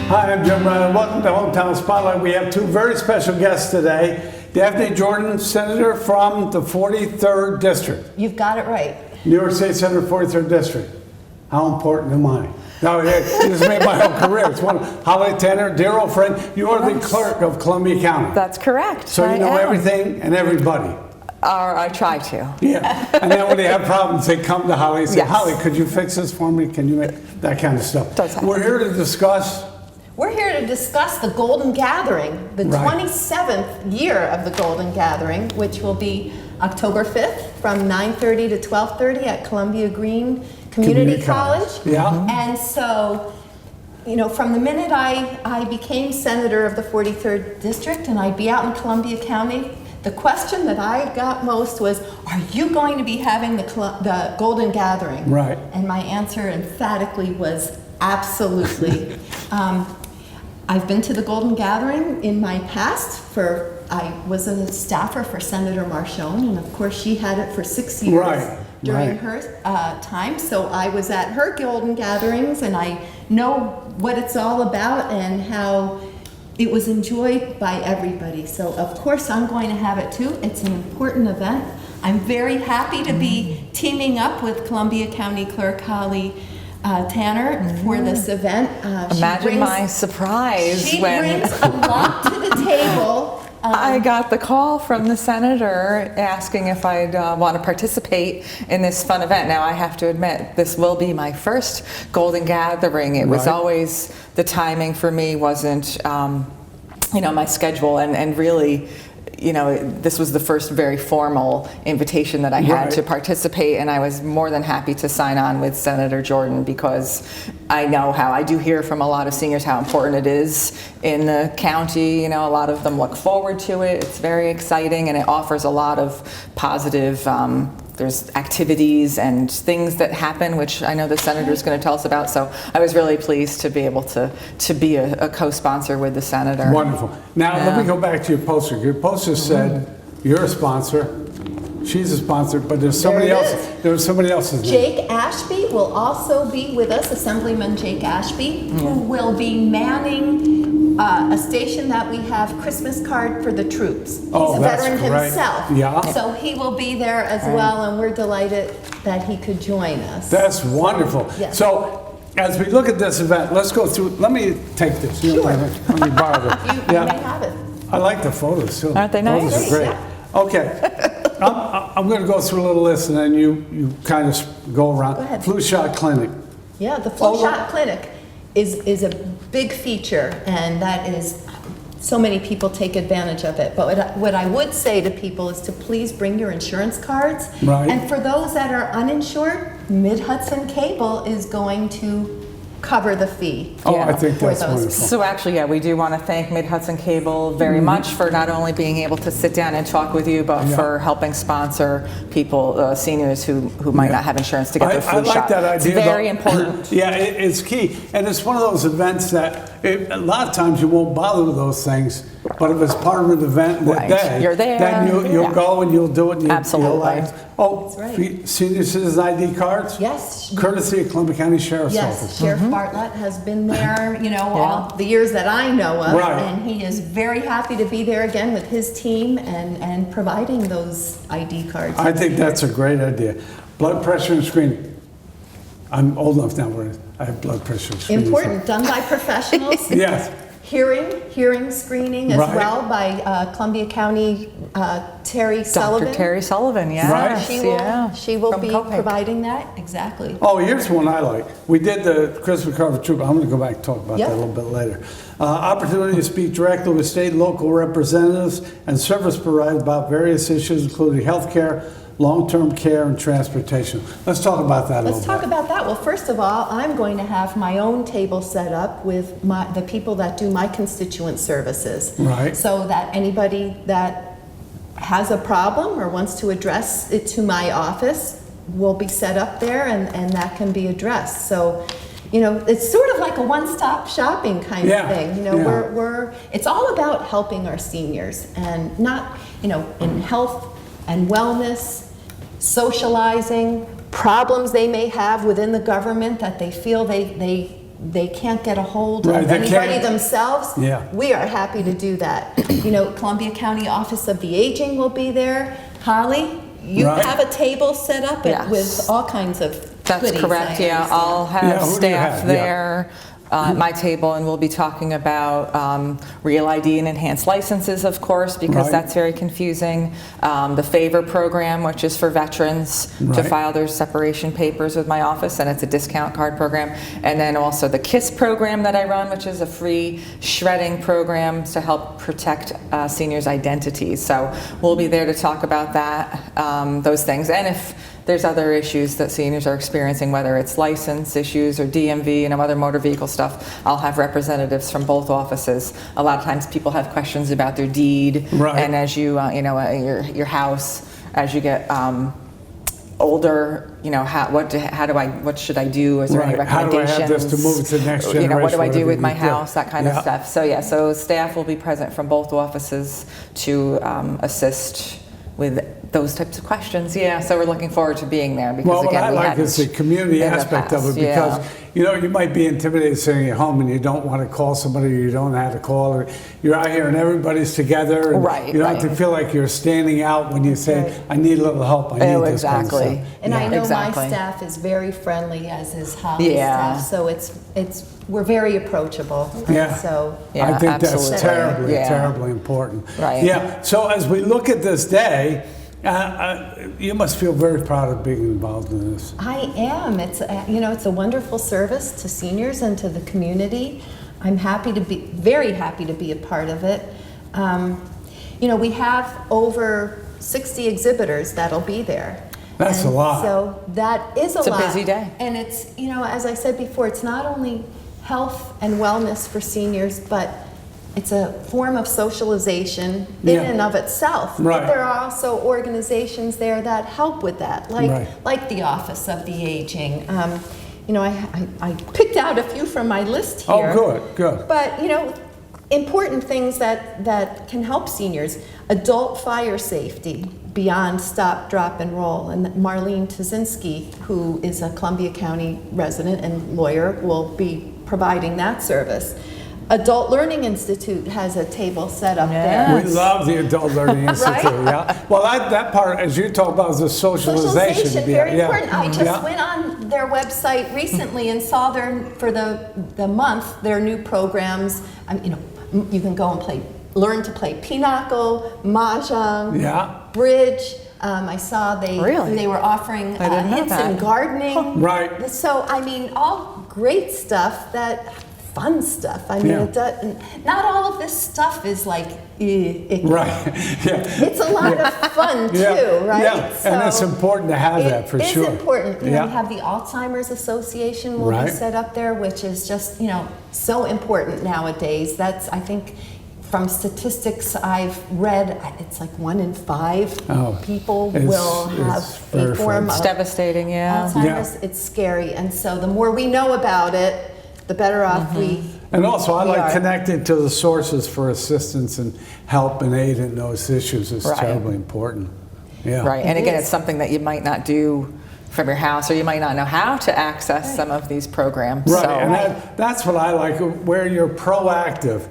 Hi, I'm Jim Ryan. Welcome to Hometown Spotlight. We have two very special guests today. Daphne Jordan, Senator from the 43rd District. You've got it right. New York State Senator, 43rd District. How important am I? No, this has made my whole career. It's one. Holly Tanner, dear old friend. You are the clerk of Columbia County. That's correct. So you know everything and everybody. I try to. Yeah. And then when they have problems, they come to Holly and say, Yes. Holly, could you fix this for me? Can you make that kind of stuff? Does happen. We're here to discuss. We're here to discuss the Golden Gathering, the Right. 27th year of the Golden Gathering, which will be October 5th from 9:30 to 12:30 at Columbia Greene Community College. Yeah. And so, you know, from the minute I became senator of the 43rd District and I'd be out in Columbia County, the question that I got most was, are you going to be having the Golden Gathering? Right. And my answer emphatically was absolutely. I've been to the Golden Gathering in my past I was a staffer for Senator Marchone, and of course she had it for 6 years. Right. During her time, so I was at her Golden Gatherings, and I know what it's all about and how it was enjoyed by everybody. So of course I'm going to have it too. It's an important event. I'm very happy to be teaming up with Columbia County Clerk Holly Tanner for this event. Imagine my surprise she when brings a lot to the table. I got the call from the senator asking if I'd want to participate in this fun event. Now, I have to admit, this will be my first Golden Gathering. It was always, the timing for me wasn't, my schedule, and really, this was the first very formal invitation that I had to participate, and I was more than happy to sign on with Senator Jordan because I know I do hear from a lot of seniors how important it is in the county. A lot of them look forward to it. It's very exciting, and it offers a lot of positive there's activities and things that happen, which I know the senator is going to tell us about. So I was really pleased to be able to be a co-sponsor with the senator. Wonderful. Now, let me go back to your poster. Your poster said you're a sponsor, she's a sponsor, but there's somebody else. There's somebody else's name. Jake Ashby will also be with us, Assemblyman Jake Ashby, who will be manning a station that we have Christmas card for the troops. He's a veteran himself. Yeah. So he will be there as well, and we're delighted that he could join us. That's wonderful. Yes. So, as we look at this event, let's go through. Let me take this. Sure. Let me borrow it. You may have it. I like the photos too. Aren't they nice? Photos are great. Yeah. Okay. I'm going to go through a little list, and then you kind of go around. Go ahead. Flu shot clinic. Yeah, the flu shot clinic is a big feature, and that is, so many people take advantage of it. But what I would say to people is to please bring your insurance cards. Right. And for those that are uninsured, Mid-Hudson Cable is going to cover the fee. I think for that's those. wonderful. So actually, we do want to thank Mid-Hudson Cable very much for not only being able to sit down and talk with you, but for helping sponsor people, seniors who might not have insurance to get their flu I like shot. that idea. It's very important. Yeah, it's key. And it's one of those events that a lot of times you won't bother with those things, but if it's part of an event that day, You're there. then you'll go and you'll do it. And Absolutely. Senior citizen ID cards? Yes. Courtesy of Columbia County Sheriff's Yes, Office. Sheriff Bartlett has been there, all the years that I know of. Right. And he is very happy to be there again with his team and providing those ID cards. I think that's a great idea. Blood pressure and screening. I'm old enough now where I have blood pressure screening. Important, done by professionals. Yes. Hearing screening as well by Columbia County Terry Sullivan. Dr. Terry Sullivan, yes. Right. She will From be Copic. providing that, exactly. Oh, here's one I like. We did the Christmas card for troop. I'm going to go back and talk about that a little bit later. Opportunity to speak directly with state and local representatives and service providers about various issues, including health care, long-term care, and transportation. Let's talk about that a little bit. Let's talk about that. Well, first of all, I'm going to have my own table set up with the people that do my constituent services. Right. So that anybody that has a problem or wants to address it to my office will be set up there, and that can be addressed. So, it's sort of like a one-stop shopping kind of thing. It's all about helping our seniors, and not, in health and wellness, socializing, problems they may have within the government that they feel they they can't get a hold Right, of they anybody can't- themselves, Yeah. we are happy to do that. Columbia County Office of the Aging will be there. Holly, you Right. have a table set up Yes. with all kinds of That's goodies, correct, I yeah. understand. I'll have Yeah, who do you staff have? Yeah. there at my table, and we'll be talking about Real ID and enhanced licenses, of course, because Right. that's very confusing. The Favor program, which is for veterans to Right. file their separation papers with my office, and it's a discount card program. And then also the KISS program that I run, which is a free shredding program to help protect seniors' identities. So we'll be there to talk about that, those things. And if there's other issues that seniors are experiencing, whether it's license issues or DMV and other motor vehicle stuff, I'll have representatives from both offices. A lot of times people have questions about their deed, Right. and as you, your house, as you get older, what should I do? Is there any Right. How do I have recommendations? this to move to the next What do I generation, do with whatever my you do. house? That kind Yeah. of stuff. So staff will be present from both offices to assist with those types of questions. Yeah, so we're looking forward to being there because Well, what again, I we like hadn't is the community in the aspect of past. it because, Yeah. you might be intimidated sitting at home and you don't want to call somebody or you don't know how to call, or you're out here and everybody's together. And Right, you don't have to right. feel like you're standing out when you say, Right. I need a little help, I need Oh, this kind of exactly. stuff. And I Yeah. know Exactly. my staff is very friendly, as is Holly's Yeah. staff, so we're very approachable. Yeah. So, Yeah, I think absolutely. that's terribly, Yeah. terribly important. Right. Yeah. So as we look at this day, you must feel very proud of being involved in this. I am. It's a wonderful service to seniors and to the community. I'm very happy to be a part of it. We have over 60 exhibitors that'll be there. That's a lot. So that is a It's a lot. busy day. And it's, as I said before, it's not only health and wellness for seniors, but it's a form of socialization in Yeah. and of itself. Right. But there are also organizations there that help with that, Right. like the Office of the Aging. I picked out a few from my list here. Oh, good. But, important things that can help seniors. Adult fire safety beyond stop, drop, and roll. And Marlene Tazinski, who is a Columbia County resident and lawyer, will be providing that service. Adult Learning Institute has a table set up there. We love the Adult Learning Institute, yeah. Well, that part, as you talk about, is the socialization. Socialization, yeah, very yeah. important. I just Yeah. went on their website recently and saw for the month, their new programs. You can go and learn to play pinochle, mahjong, Yeah. bridge. I saw Really? they were offering I didn't know hints in that. gardening. Right. So, all great stuff, fun stuff. Yeah. Not all of this stuff is like, icky. Right, yeah. It's a lot of fun too, Yeah, right? yeah, and it's important to have that for sure. It is important. Yeah. We have the Alzheimer's Association will be Right. set up there, which is just, so important nowadays. That's, I think, from statistics I've read, it's like 1 in 5 Oh, people it's- will have it's a very form It's of devastating, yeah. Alzheimer's. It's scary. And so the more we know about it, the better off we And also, I we like are. connecting to the sources for assistance and help and aid in those issues is Right. terribly important. Yeah. Right, and It again, is. it's something that you might not do from your house, or you might not know how to access some of these programs. Right, So, and that's what I like, where you're proactive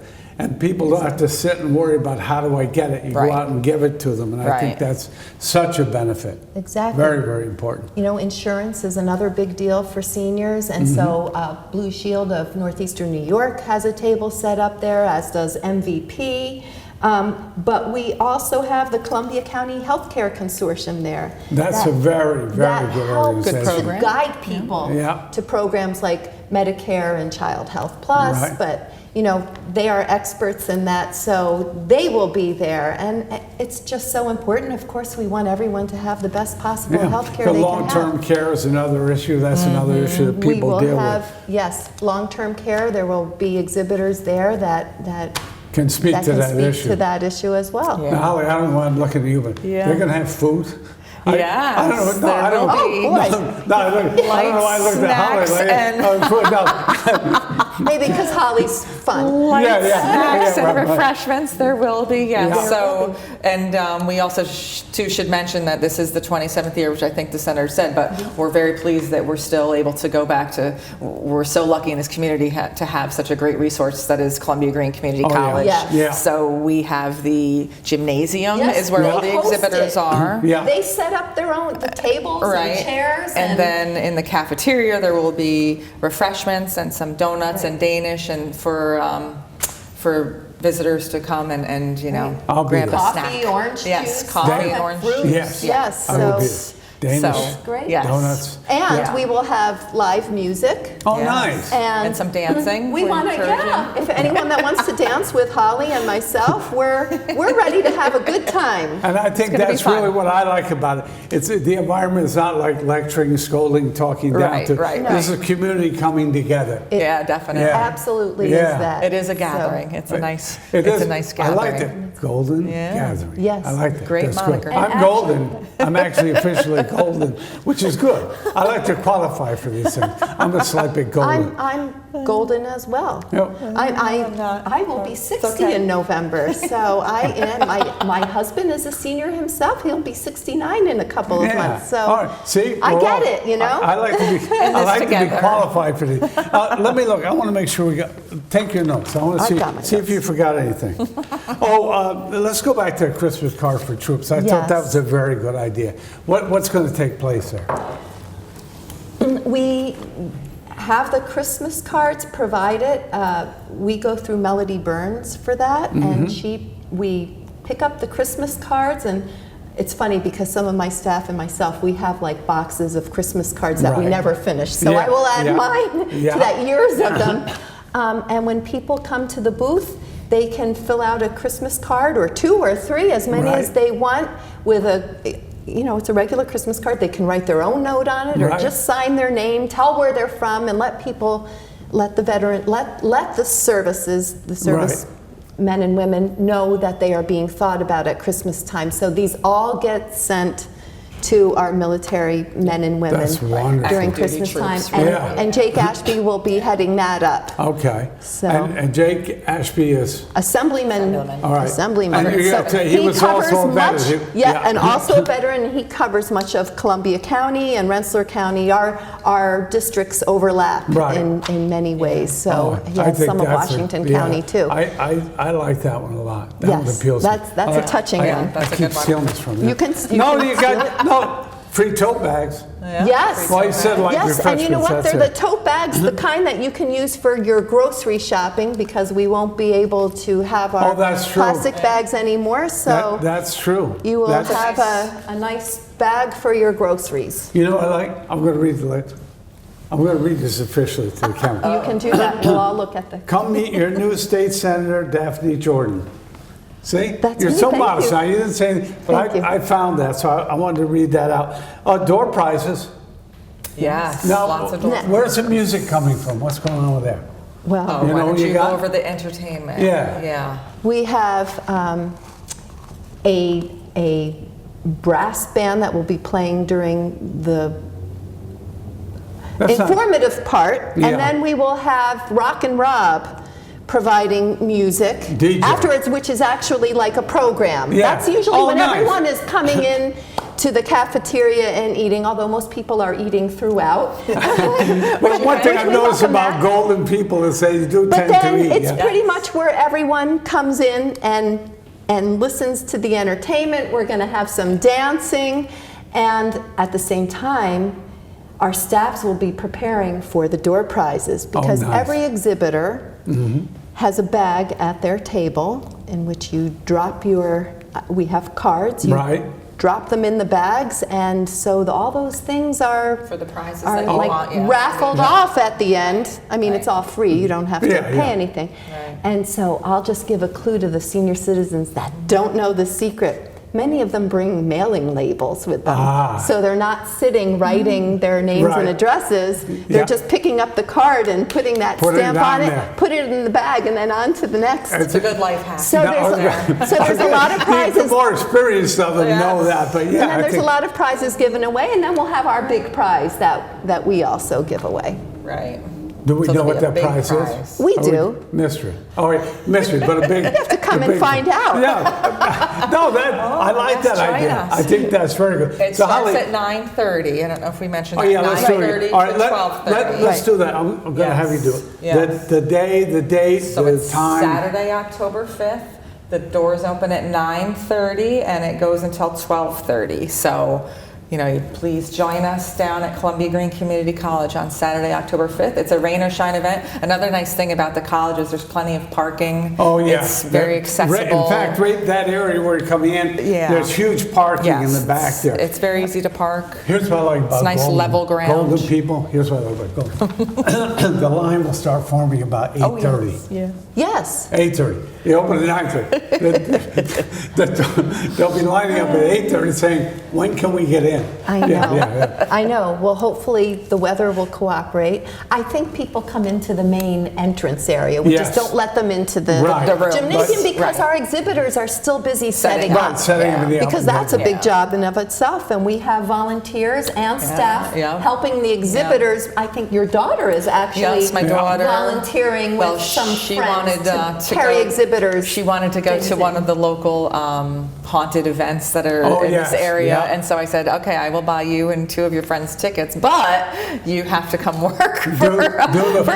and people don't have to sit and worry about how do I get it. You Right. go out and give it to them, and I think Right. that's such a benefit. Exactly. Very, very important. Insurance is another big deal for seniors, and so Blue Shield of Northeastern New York has a table set up there, as does MVP. But we also have the Columbia County Healthcare Consortium there. That's a very, very that good helps organization. Good program. to guide people Yeah. to programs like Medicare and Child Health Plus, Right. but they are experts in that, so they will be there, and it's just so important. Of course, we want everyone to have the best possible Yeah. health care The they can long-term have. care is another issue. That's another issue that We people will deal have, with. yes, long-term care. There will be exhibitors there that Can speak to can that speak issue. to that issue as well. Yeah. Now, Holly, I don't know why I'm looking at you, but Yeah. they're going to have food? I don't Yes, know. No, I there don't. will be. Oh, boy. No, I don't know why I looked at Holly. Snacks and- No. Maybe because Holly's fun. Light Yeah, yeah, snacks yeah, and right. refreshments, there will be, yes. Yeah. So, and we also too should mention that this is the 27th year, which I think the senator said, but we're very pleased that we're still able to go back to, we're so lucky in this community to have such a great resource that is Columbia Greene Community Oh, yeah. College. Yes. Yeah. So we have the gymnasium Yes, is where all they the host exhibitors it. are. Yeah. They set up their own the tables Right. and chairs. And then in the cafeteria, there will be refreshments and some donuts and Danish and for visitors to come and you know, I'll be grab there. a Coffee, snack. orange Yes, juice, coffee Danish. and orange fruits. juice. Yes. Yes. I will be So, there. Danish So, great. yes. donuts. and Yeah. we will have live music. Oh, Yes. nice. And some dancing. We We're want to, encouraging. yeah. If anyone that wants to dance with Holly and myself, we're ready to have a good time. And I think gonna be that's fun. really what I like about it. It's the environment is not like lecturing, scolding, talking down Right, to. right, This is community coming together. Yeah, definitely. Yeah. Absolutely Yeah. is that. It is a So- gathering. It's a nice. It it's is. a nice I gathering. like it. Golden Yeah. gathering. Yes. I like that. Great That's moniker. good. And I'm actually- golden. I'm actually officially golden, which is good. I like to qualify for these things. I'm a slight bit golden. I'm golden as well. Yep. I will be 60 okay. in November, so I am. My husband is a senior himself. He'll be 69 in a couple of Yeah. months. So All right. See, I we're get all- it, you know? I like to be. I like to be together. qualified for these. Let me look. I want to make sure we got. Take your notes. I want to I've see got my see if notes. you forgot anything. Let's go back to a Christmas card for troops. I thought that Yes. was a very good idea. What's going to take place there? we have the Christmas cards provided. We go through Melody Burns for that, and we pick up the Christmas cards. And it's funny because some of my staff and myself, we have like boxes of Christmas cards that we Right. never finish. So Yeah, I will add yeah, mine yeah. to that, years of them. And when people come to the booth, they can fill out a Christmas card, or 2 or 3, as many as Right. they want, with it's a regular Christmas card. They can write their own note on it, or Right. just sign their name, tell where they're from, and let the veteran, let the service men and women know that they are being thought about at Christmas time. So these all get sent to our military men and women That's wonderful. during Active duty Christmas time. troops, And, Yeah. and Jake Ashby will be heading that up. Okay. So- And Jake Ashby is. Assemblyman. All right. Assemblyman. And you gotta tell you, he was covers also a veteran. much, Yeah. and also a veteran, and he covers much of Columbia County and Rensselaer County. Our districts overlap Right. in many ways. So Oh, he I has think some of that's Washington yeah. County too. I like that one a lot. That one Yes, appeals to me. that's a I- touching I, one. I That's a keep good one. stealing this from you. You can- you no, can you steal got no free tote bags. Yes. Well, you said like Yes, and you know what? refreshments, They're the that's it. tote bags, the kind that you can use for your grocery shopping, because we won't be able to have our Oh, that's true. plastic bags anymore. So That's true. you will That's- have a nice bag for your groceries. You know what I like? I'm going to read the list. I'm going to read this officially to the camera. You can do that. We'll all look at the. Come meet your new state senator, Daphne Jordan. See? That's You're me, so thank modest you. now. You didn't say anything, but Thank you. I found that, so I wanted to read that out. Door prizes. Yes. Now, Lots of doors. where's the music coming from? What's going on with there? Well, Oh, You why know, don't you you got- go over the entertainment? Yeah. Yeah. we have a brass band that will be playing during the That's not- informative part, Yeah. and then we will have Rock and Rob providing music DJ. afterwards, which is actually like a program. Yeah. That's usually Oh, when nice. everyone is coming in to the cafeteria and eating, although most people are eating throughout. Well, one thing Which I've we noticed welcome about that. golden people is they do But tend to then eat. it's yeah. pretty much where everyone comes in and listens to the entertainment. We're going to have some dancing, and at the same time, our staffs will be preparing for the door prizes, because nice. every exhibitor has a bag at their table in which you drop we have cards. You Right. drop them in the bags, and so all those things are For the prizes are that you like want, yeah. raffled off at the end. I mean, it's all free. You don't have to Yeah, pay yeah. anything. Right. And so I'll just give a clue to the senior citizens that don't know the secret. Many of them bring mailing labels with them. Ah. So they're not sitting writing their names Right. and addresses. They're Yeah. just picking up the card and putting that Put it stamp down on it, there. put it in the bag, and then on to the next. It's a good life hack. So No, there's a lot of The prizes. more experienced of them Yeah. know that, but yeah, And then I there's think a lot of prizes given away, and then we'll have our big prize that we also give away. Right. Do we So know there'll what be a that big prize prize. is? We Are do. Mystery. All right, mystery, but a big. You have to come and find out. Yeah. No, I like yes, that join idea. us. I think that's very good. It So starts Holly, at 9:30. I don't know if we mentioned oh that. yeah, let's do it. 9:30 All right, to 12:30. let's do that. I'm going to Yes. have you do it. Yes. The day, the date, So the it's time. Saturday, October 5th. The doors open at 9:30 and it goes until 12:30. So, you please join us down at Columbia Greene Community College on Saturday, October 5th. It's a rain or shine event. Another nice thing about the college is there's plenty of parking. Oh, yeah. It's very accessible. In fact, right that area where you come in, Yeah. there's huge parking in the back there. It's very easy to park. Here's what I like about It's nice Golden, level ground. Golden people. Here's what I like about Golden. The line will start forming about 8:30. Yeah. Yes. 8:30. You open at 9:30. They'll be lining up at 8:30 saying, when can we get in? I know. Yeah. I know. Well, hopefully the weather will cooperate. I think people come into the main entrance area. We Yes. just don't let them into the, Right. The room. gymnasium But- because right. our exhibitors are still busy setting Setting up. Right, setting everything up. Because that's a big Yeah. job in of itself, and we have volunteers and staff yeah. helping the exhibitors. I think your daughter is actually Yes, my daughter. volunteering with Well, some she friends wanted to to carry go- exhibitors. She wanted to go things to one in. of the local haunted events that are Oh, in yes, this area, yeah. and so I said, okay, I will buy you and two of your friends tickets, but you have to come work for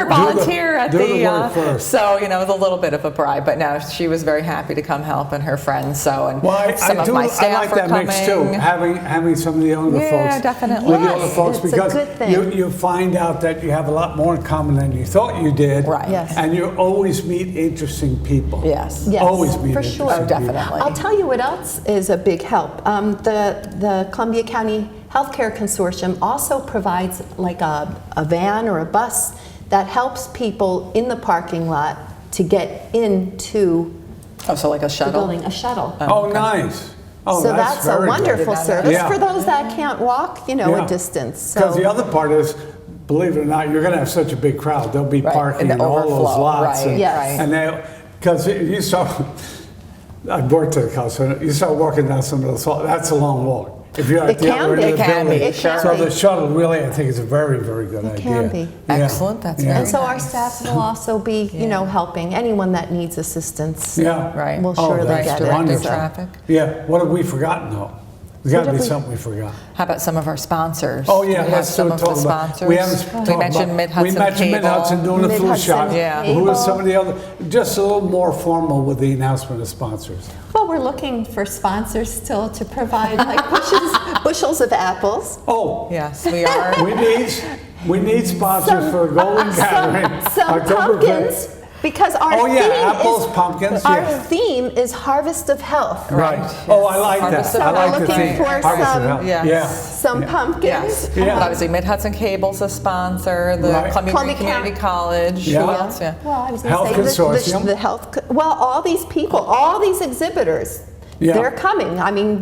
volunteer at do the. the work first. So it was a little bit of a bribe, but no, she was very happy to come help and her friends. So and Well, some of my staff I like are that coming. mix too, having some of the younger folks. Yeah, definitely. With the older Yes, folks, it's a because good thing. you find out that you have a lot more in common than you thought you did. Right. Yes. And you always meet interesting people. Yes. Yes, Always meet for interesting sure. Oh, definitely. I'll tell you what else is a big help. The Columbia County Healthcare Consortium also provides like a van or a bus that helps people in the parking lot to get into Oh, so like a the shuttle. building, a shuttle. Oh, nice. Oh, So that's a very good. wonderful service Yeah. for those that can't walk, Yeah. a distance. Because So the other part is, believe it or not, you're going to have such a big crowd. They'll be Right, parking and in the all those overflow, lots. right, and, Yes. and because you saw, I worked at the college, so you start walking down some of those lots. That's a long walk. If you're at It the can other be. end of the It can building. be, It can So be. the shuttle really, I think, is a very, very good It idea. can be. Yeah. Excellent, that's Yeah. very And so our nice. staff will also be, helping anyone that needs assistance. Yeah. Right. We'll Oh, surely that's get Directed it. wonderful. So. traffic. Yeah. What have we forgotten, though? There's got What to be have we- something we forgot. How about some of our sponsors? Oh, yeah, Do we let's have some do of talk the about. sponsors. We haven't talked We mentioned about- Mid-Hudson We mentioned Cable. Mid-Hudson doing the flu Mid-Hudson shot. Yeah. Who are Cable. some of the other, just a little more formal with the announcement of sponsors. Well, we're looking for sponsors still to provide like bushels of apples. Oh, Yes, we are. we need sponsors for a golden gathering. Some October pumpkins, 5th. because our Oh, theme yeah, apples, is pumpkins, our yeah. theme is Harvest of Health. Right. Oh, I like Harvest that. of I like Health. the So we're theme. looking for Harvest of some- Health. Yes. Yeah. Some pumpkins. Yes. Yeah. But obviously, Mid-Hudson Cable's a sponsor, the Right. Columbia Greene Columbia Community County. College. Yeah. Who else? Yeah. Well, I was Health going to say Consortium. the health. Well, all these people, all these exhibitors, Yeah. they're coming. I mean,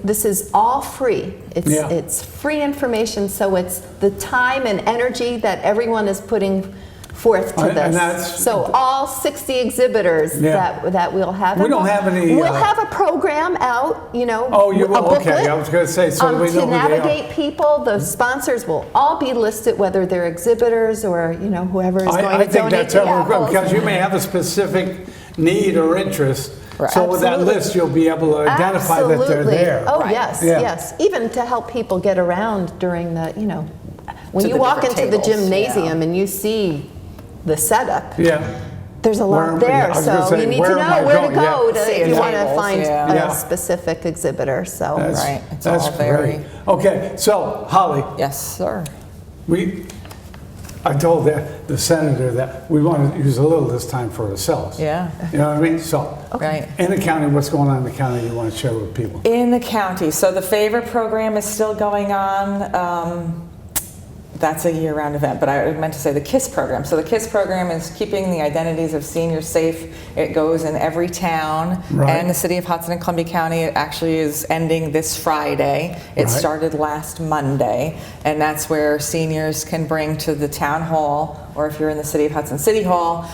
this is all free. Yeah. It's free information. So it's the time and energy that everyone is putting forth to And this. that's- So all 60 exhibitors Yeah. that we'll have. We don't have any, We'll have a program out. Oh, you a will? Okay, booklet, I was going to say, so we know to who they are. navigate people. The sponsors will all be listed, whether they're exhibitors or whoever is going I to think donate that's the everyone, apples. because you may have a specific need or interest. So with that Absolutely. list, you'll be able to identify that they're Absolutely. there. Oh, Right. yes, Yeah. yes. Even to help people get around during when To you the walk different into the tables, gymnasium yeah. and you see the setup, Yeah. there's a Where- lot there. I was gonna So say, you need where to am I know where to going? go Yeah. to, See if you the want to tables, find yeah. Yeah. a specific exhibitor. So Right. It's That's all very. great. Okay, so Holly, Yes, sir. I told the senator that we want to use a little this time for ourselves. Yeah. You know what I mean? So, Right. in the county, what's going on in the county you want to share with people? In the county, so the Favor program is still going on. That's a year-round event, but I meant to say the KISS program. So the KISS program is keeping the identities of seniors safe. It goes in every town Right. and the city of Hudson and Columbia County. It actually is ending this Friday. It Right. started last Monday, and that's where seniors can bring to the town hall, or if you're in the city of Hudson City Hall,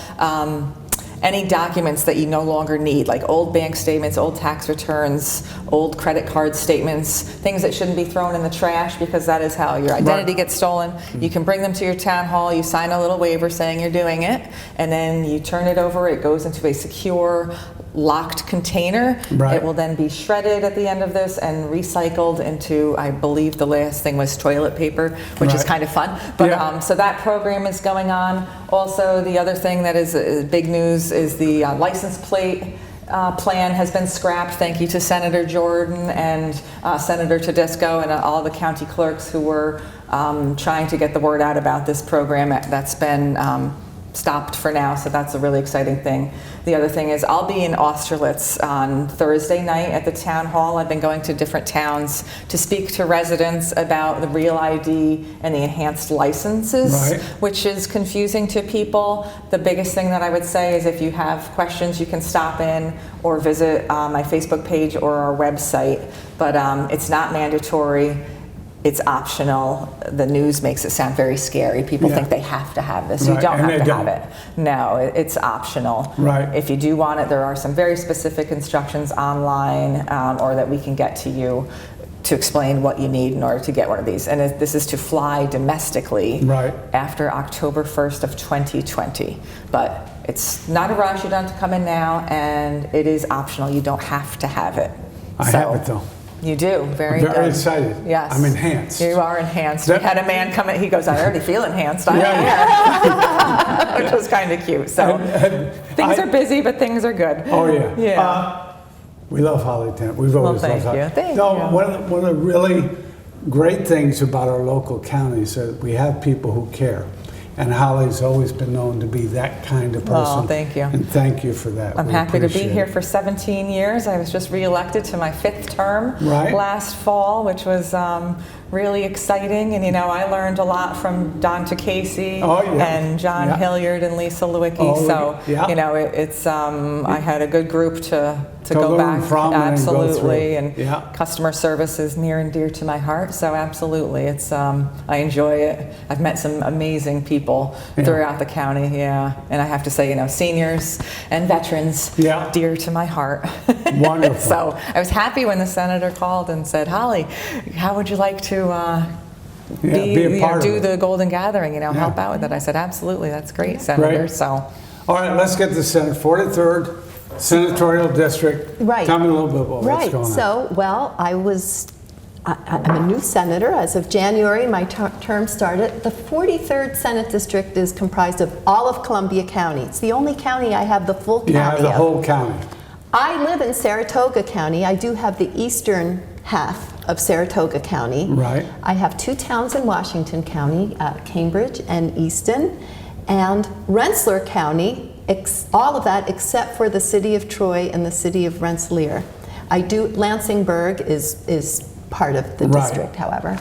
any documents that you no longer need, like old bank statements, old tax returns, old credit card statements, things that shouldn't be thrown in the trash because that is how your identity gets stolen. You can bring them to your town hall, you sign a little waiver saying you're doing it, and then you turn it over, it goes into a secure, locked container. Right. It will then be shredded at the end of this and recycled into, I believe the last thing was toilet paper, which is kind of fun. But so that program is going on. Also, the other thing that is big news is the license plate plan has been scrapped. Thank you to Senator Jordan and Senator Tedesco and all the county clerks who were trying to get the word out about this program. That's been stopped for now, so that's a really exciting thing. The other thing is I'll be in Austerlitz on Thursday night at the town hall. I've been going to different towns to speak to residents about the Real ID and the enhanced licenses, which is confusing to people. The biggest thing that I would say is if you have questions, you can stop in or visit my Facebook page or our website, but it's not mandatory. It's optional. The news makes it sound very scary. People think they have to have this. You don't have to have it. No, it's optional. Right. If you do want it, there are some very specific instructions online or that we can get to you to explain what you need in order to get one of these. And this is to fly domestically after October 1st of 2020. But it's not a rush. You don't have to come in now, and it is optional. You don't have to have it. I have it though. You do, very I'm very excited. Yes. I'm enhanced. You are enhanced. We had a man come in, he goes, I already feel enhanced. Which was kind of cute. So things are busy, but things are good. Oh yeah. We love Holly Tent. We've always loved Holly. Thank you. One of the really great things about our local counties is that we have people who care. And Holly's always been known to be that kind of person. Oh, thank you. And thank you for that. I'm happy to be here for 17 years. I was just reelected to my 5th term last fall, which was really exciting. And, you know, I learned a lot from Don Takesi and John Hilliard and Lisa Lewicki. You know, it's I had a good group to go back from absolutely, and customer service is near and dear to my heart. So absolutely, it's I enjoy it. I've met some amazing people throughout the county. And I have to say, you know, seniors and veterans, dear to my heart. Wonderful. So I was happy when the senator called and said, Holly, how would you like to do the Golden Gathering, you know, help out with it? I said, absolutely, that's great, Senator. So, all right, let's get to Senate 43rd Senatorial District. Tell me a little bit about what's going on. So, well, I'm a new senator. As of January, my term started. The 43rd Senate District is comprised of all of Columbia County. It's the only county I have the full county the whole county. I live in Saratoga County. I do have the eastern half of Saratoga County. I have 2 towns in Washington County, Cambridge and Easton, and Rensselaer County, all of that except for the city of Troy and the city of Rensselaer. Lansingburg is part of the district, however.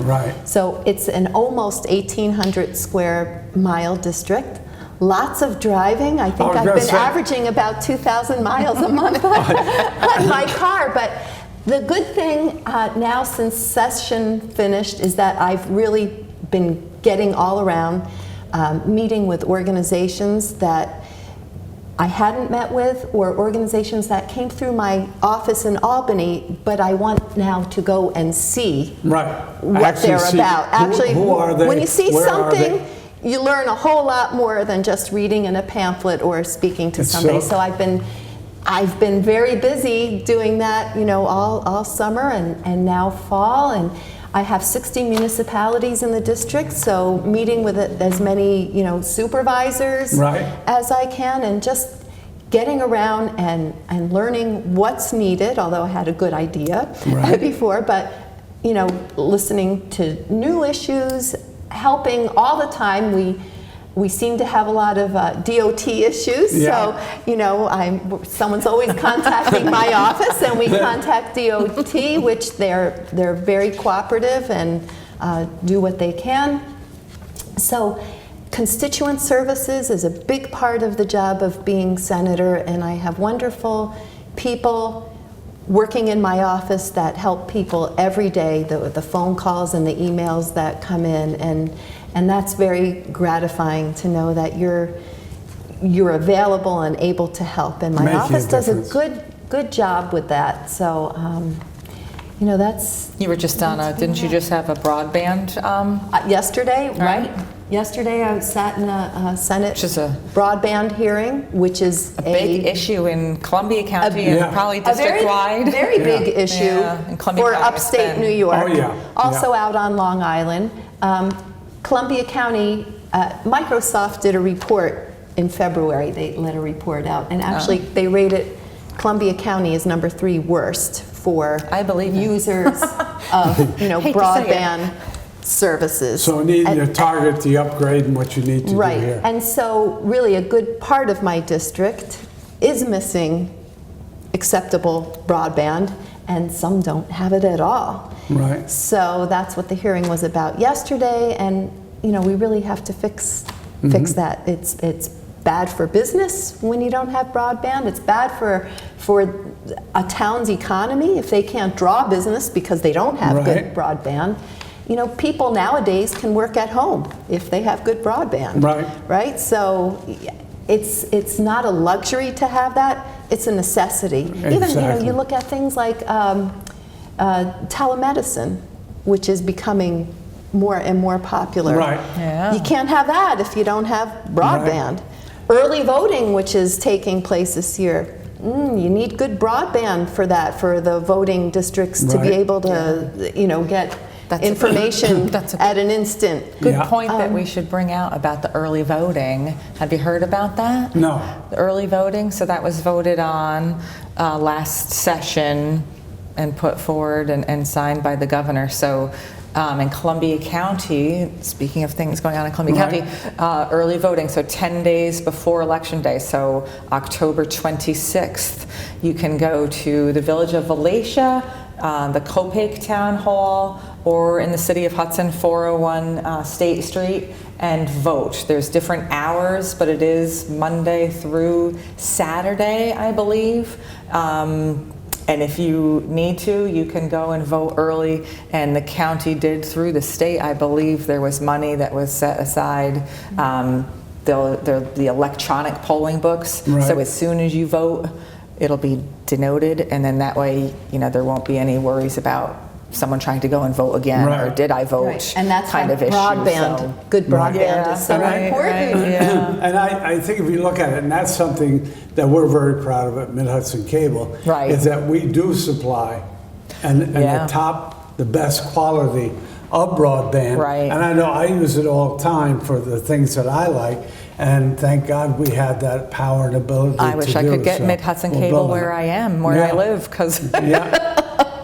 So it's an almost 1,800 square mile district. Lots of driving. I think I've been averaging about 2,000 miles a month on my car. But the good thing now, since session finished, is that I've really been getting all around, meeting with organizations that I hadn't met with, or organizations that came through my office in Albany, but I want now to go and see what they're about. Actually, who are they? When you see something, you learn a whole lot more than just reading in a pamphlet or speaking to somebody. So I've been very busy doing that, you know, all summer and now fall, and I have 60 municipalities in the district, so meeting with as many, you know, supervisors as I can, and just getting around and learning what's needed, although I had a good idea before, but, you know, listening to new issues, helping all the time. We seem to have a lot of DOT issues, so, you know, someone's always contacting my office, and we contact DOT, which they're very cooperative and do what they can. So constituent services is a big part of the job of being senator, and I have wonderful people working in my office that help people every day, the phone calls and the emails that come in, and that's very gratifying to know that you're available and able to help. And my Making a office does a difference. good job with that. So, that's You were just on didn't you just have a broadband? yesterday, Right. right? Yesterday I sat in a Senate Which is a broadband hearing, which is a big issue in Columbia County and Yeah. probably a very, district-wide. very big issue Yeah, in Columbia for County, it's upstate been- New York. Oh, yeah, Also yeah. out on Long Island. Columbia County, Microsoft did a report in February. They let a report out, and actually they rated Columbia County as number 3 worst for I believe it. users of Hate to say it. broadband services. So needing And- to target the upgrade and what you need to do Right, here. and so really a good part of my district is missing acceptable broadband, and some don't have it at all. Right. So that's what the hearing was about yesterday, and we really have to fix that. It's bad for business when you don't have broadband. It's bad for a town's economy if they can't draw business because they don't have good Right. broadband. People nowadays can work at home if they have good broadband. Right. Right? So it's not a luxury to have that, it's a necessity. Even, Exactly. you look at things like telemedicine, which is becoming more and more popular. Right. Yeah. You can't have that if you don't have broadband. Early voting, which is taking place this year, you need good broadband for that, for the voting districts to be Right. able to, get That's a- information that's a- at an instant. Good Yeah. point that we should bring out about the early voting. Have you heard about that? No. The early voting, so that was voted on last session and put forward and signed by the governor. So in Columbia County, speaking of things going on in Columbia Right. County, early voting, so 10 days before Election Day, so October 26th, you can go to the village of Valatia, the Copake Town Hall, or in the city of Hudson, 401 State Street, and vote. There's different hours, but it is Monday through Saturday, I believe. And if you need to, you can go and vote early. And the county did, through the state, I believe there was money that was set aside. The electronic polling books. Right. So as soon as you vote, it'll be denoted, and then that way, there won't be any worries about someone trying to go and vote again, or Right. did I vote? Right. And that's kind why of issue. broadband, So- good broadband Yeah, is so right, important. right, yeah. And I think if you look at it, and that's something that we're very proud of at Mid-Hudson Cable, Right. is that we do supply and Yeah. the best quality of broadband. Right. And I know I use it all the time for the things that I like, and thank God we have that power and ability I to wish do I could get so. Mid-Hudson We're Cable building where it. I am, where I Yeah. live, because Yeah.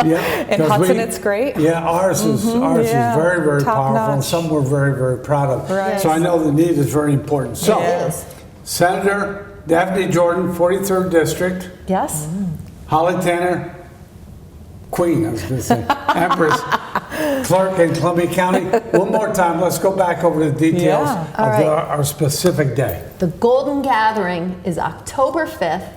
Yeah. in 'Cause Hudson it's great. Yeah, ours is yeah. very, very Top powerful, and notch. some we're very, very proud of. Right. So I know the need is very important. So, It is. Senator Daphne Jordan, 43rd District, Yes? Holly Tanner, Queen, I was going to say, Empress, Clerk in Columbia County. One more time, let's go back over the details Yeah. of All right. our specific day. The Golden Gathering is October 5th,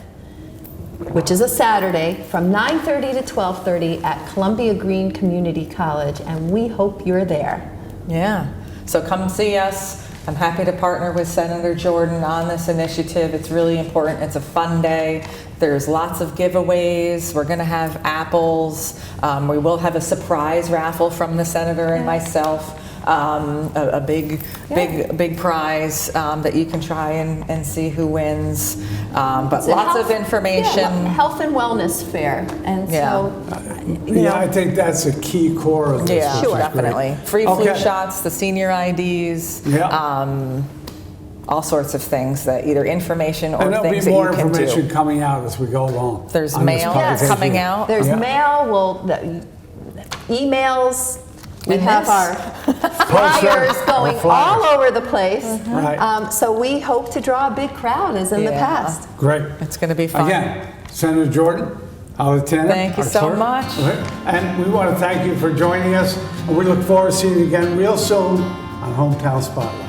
which is a Saturday, from 9:30 to 12:30 at Columbia Greene Community College, and we hope you're there. Yeah, so come see us. I'm happy to partner with Senator Jordan on this initiative. It's really important. It's a fun day. There's lots of giveaways. We're going to have apples. We will have a surprise raffle from the senator and myself. A big prize that you can try and see who wins. But It's a lots health- of information. yeah, health and wellness fair, and so, Yeah, I think that's a key core of this. Yeah, which is great. definitely. Free flu Okay. shots, the senior IDs, Yeah. all sorts of things that either information or And there'll be things that more you can information do. coming out as we go along. There's on this mail publication. coming out. there's Yeah. mail, emails, we And have this. our Poster, flyers going our flyers. all over the place. Right. So we hope to draw a big crowd as in the Yeah. past. Great. It's going to be fun. Again, Senator Jordan, our lieutenant. Thank you our so clerk. much. And we want to thank you for joining us. And we look forward to seeing you again real soon on Hometown Spotlight.